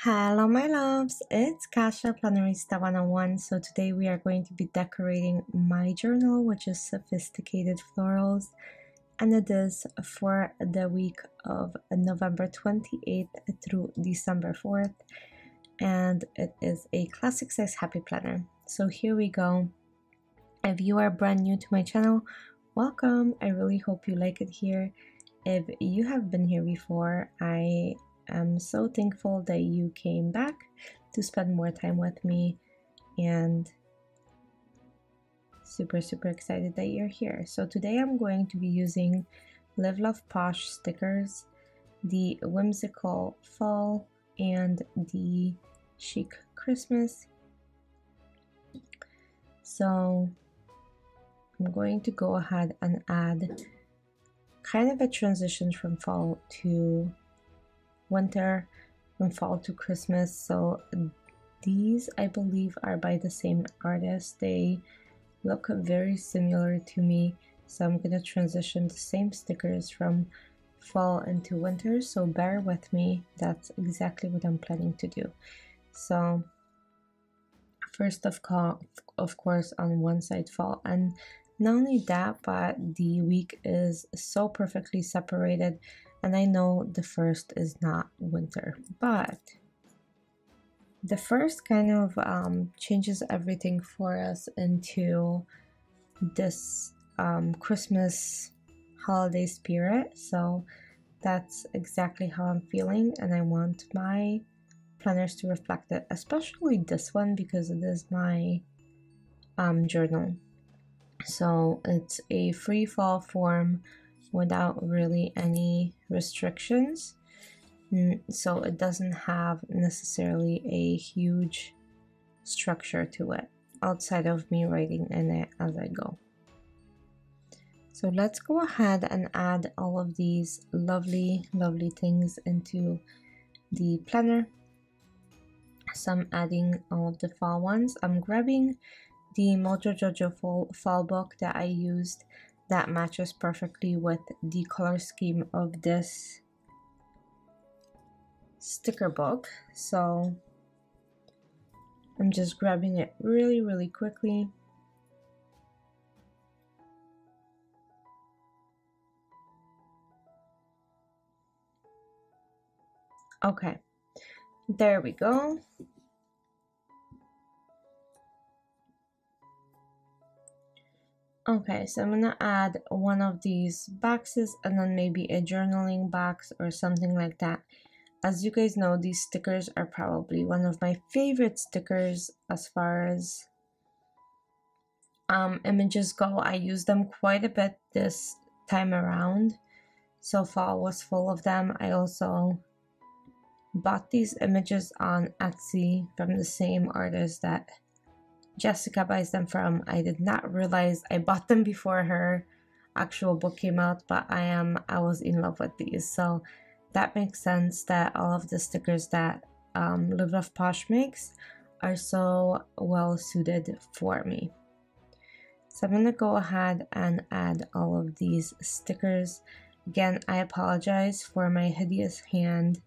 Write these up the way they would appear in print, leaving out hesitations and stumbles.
Hello my loves, it's Kasha Plannerista 101. So today we are going to be decorating my journal, which is Sophisticated Florals, and it is for the week of November 28th through December 4th, and it is a classic size happy planner. So here we go. If you are brand new to my channel, welcome. I really hope you like it here. If you have been here before, I'm so thankful that you came back to spend more time with me, and super excited that you're here. So today I'm going to be using Live Love Posh stickers, the Whimsical Fall and the Chic Christmas. So I'm going to go ahead and add kind of a transition from fall to winter, from fall to Christmas. So these, I believe, are by the same artist. They look very similar to me, so I'm gonna transition the same stickers from fall into winter, so bear with me. That's exactly what I'm planning to do. So first of course on one side fall, and not only that, but the week is so perfectly separated. And I know the first is not winter, but the first kind of changes everything for us into this Christmas holiday spirit. So that's exactly how I'm feeling, and I want my planners to reflect it, especially this one because it is my journal. So it's a free fall form without really any restrictions, so it doesn't have necessarily a huge structure to it outside of me writing in it as I go. So let's go ahead and add all of these lovely things into the planner. So I'm adding all of the fall ones. I'm grabbing the Mojo Jojo fall book that I used, that matches perfectly with the color scheme of this sticker book. So I'm just grabbing it really quickly. Okay, there we go. Okay, so I'm gonna add one of these boxes and then maybe a journaling box or something like that. As you guys know, these stickers are probably one of my favorite stickers as far as images go. I use them quite a bit this time around, so fall was full of them. I also bought these images on Etsy from the same artist that Jessica buys them from. I did not realize I bought them before her actual book came out, but I was in love with these, so that makes sense that all of the stickers that Live Love Posh makes are so well suited for me. So I'm gonna go ahead and add all of these stickers. Again, I apologize for my hideous hand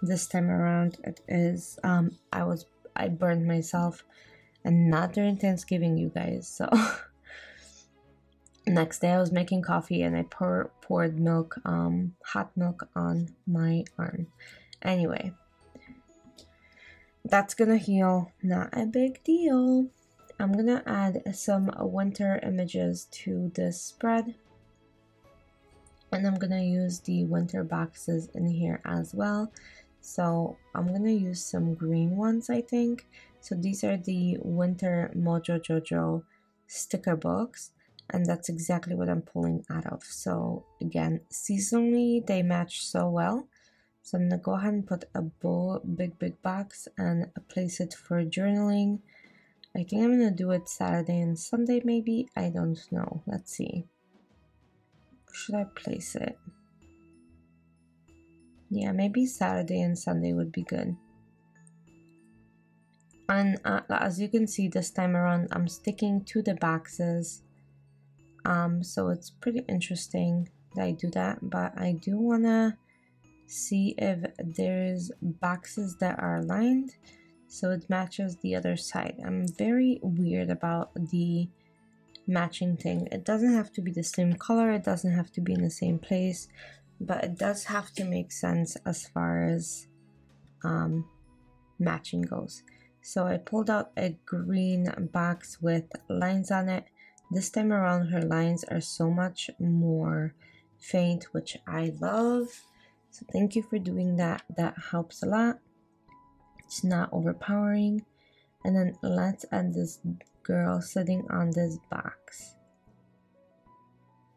this time around. It is I burned myself, and not during Thanksgiving, you guys. So next day I was making coffee and I poured milk, hot milk on my arm. Anyway, that's gonna heal, not a big deal. I'm gonna add some winter images to this spread, and I'm gonna use the winter boxes in here as well. So I'm gonna use some green ones, I think. So these are the winter Mojo Jojo sticker books, and that's exactly what I'm pulling out of. So again, seasonally they match so well. So I'm gonna go ahead and put a big box and place it for journaling. I think I'm gonna do it Saturday and Sunday maybe, I don't know. Let's see. Where should I place it? Yeah, maybe Saturday and Sunday would be good. And as you can see, this time around I'm sticking to the boxes, so it's pretty interesting that I do that, but I do want to see if there's boxes that are lined so it matches the other side. I'm very weird about the matching thing. It doesn't have to be the same color, it doesn't have to be in the same place, but it does have to make sense as far as matching goes. So I pulled out a green box with lines on it. This time around her lines are so much more faint, which I love. So thank you for doing that. That helps a lot. It's not overpowering. And then let's add this girl sitting on this box.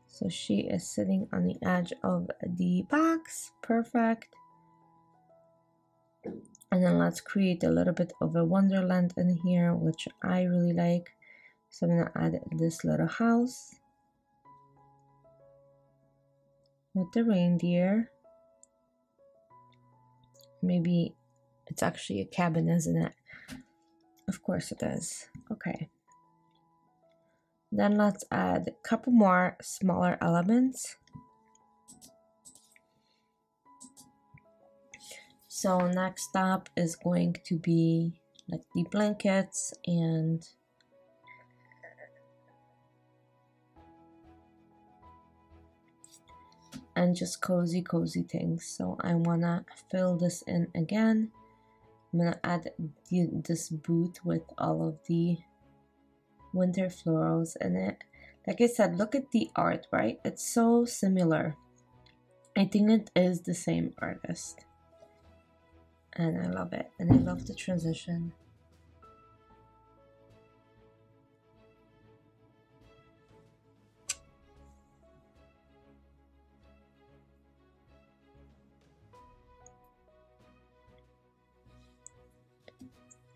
So she is sitting on the edge of the box. Perfect. And then let's create a little bit of a wonderland in here, which I really like. So I'm gonna add this little house with the reindeer. Maybe it's actually a cabin, isn't it? Of course it is. Okay. Then let's add a couple more smaller elements. So next up is going to be like the blankets and just cozy things. So I wanna fill this in again. I'm gonna add this boot with all of the winter florals in it. Like I said, look at the art, right? It's so similar. I think it is the same artist. And I love it. And I love the transition.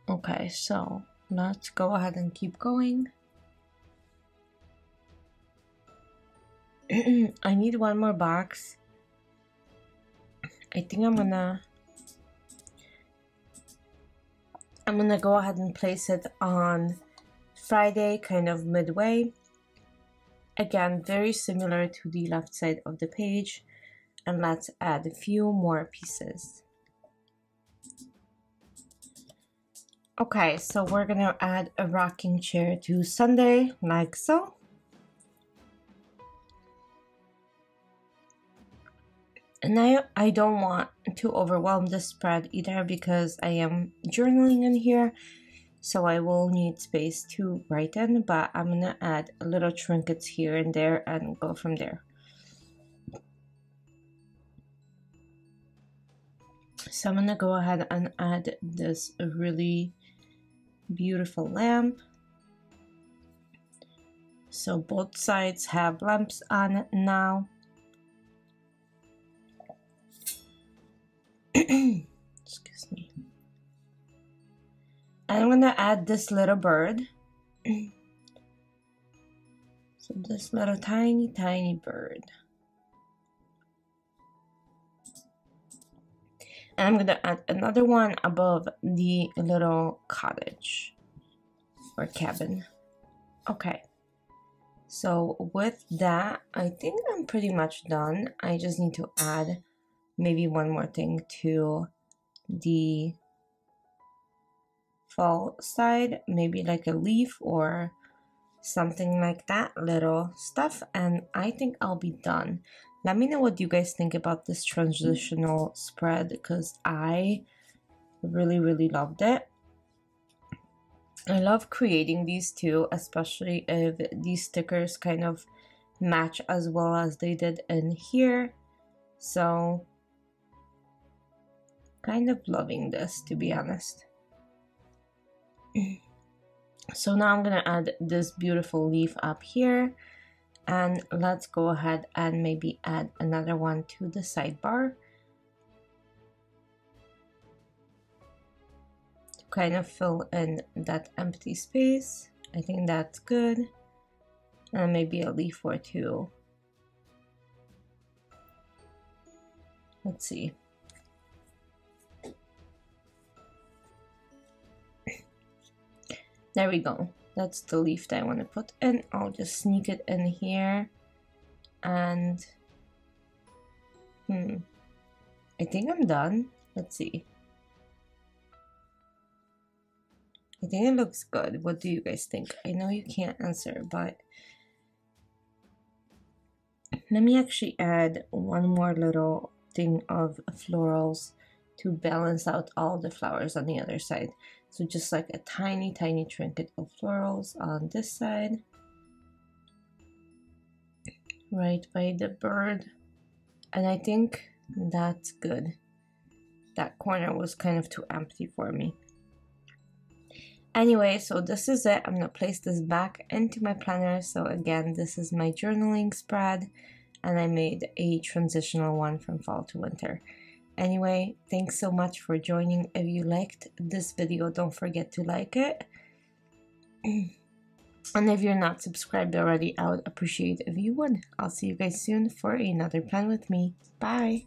Okay, so let's go ahead and keep going. I need one more box. I think I'm gonna go ahead and place it on Friday, kind of midway. Again, very similar to the left side of the page. And let's add a few more pieces. Okay, so we're gonna add a rocking chair to Sunday, like so. And I don't want to overwhelm the spread either because I am journaling in here, so I will need space to write in, but I'm gonna add a little trinkets here and there and go from there. So I'm gonna go ahead and add this really beautiful lamp. So both sides have lamps on now. Excuse me. And I'm gonna add this little bird. So this little tiny bird. And I'm gonna add another one above the little cottage or cabin. Okay. So with that, I think I'm pretty much done. I just need to add maybe one more thing to the fall side, maybe like a leaf or something like that, little stuff, and I think I'll be done. Let me know what you guys think about this transitional spread because I really loved it. I love creating these too, especially if these stickers kind of match as well as they did in here. So kind of loving this, to be honest. So now I'm gonna add this beautiful leaf up here, and let's go ahead and maybe add another one to the sidebar to kind of fill in that empty space. I think that's good. And maybe a leaf or two. Let's see. There we go. That's the leaf that I want to put in. I'll just sneak it in here. And I think I'm done. Let's see. I think it looks good. What do you guys think? I know you can't answer, but let me actually add one more little thing of florals to balance out all the flowers on the other side. So just like a tiny, tiny trinket of florals on this side, right by the bird. And I think that's good. That corner was kind of too empty for me. Anyway, so this is it. I'm gonna place this back into my planner. So again, this is my journaling spread, and I made a transitional one from fall to winter. Anyway, thanks so much for joining. If you liked this video, don't forget to like it. And if you're not subscribed already, I would appreciate if you would. I'll see you guys soon for another plan with me. Bye!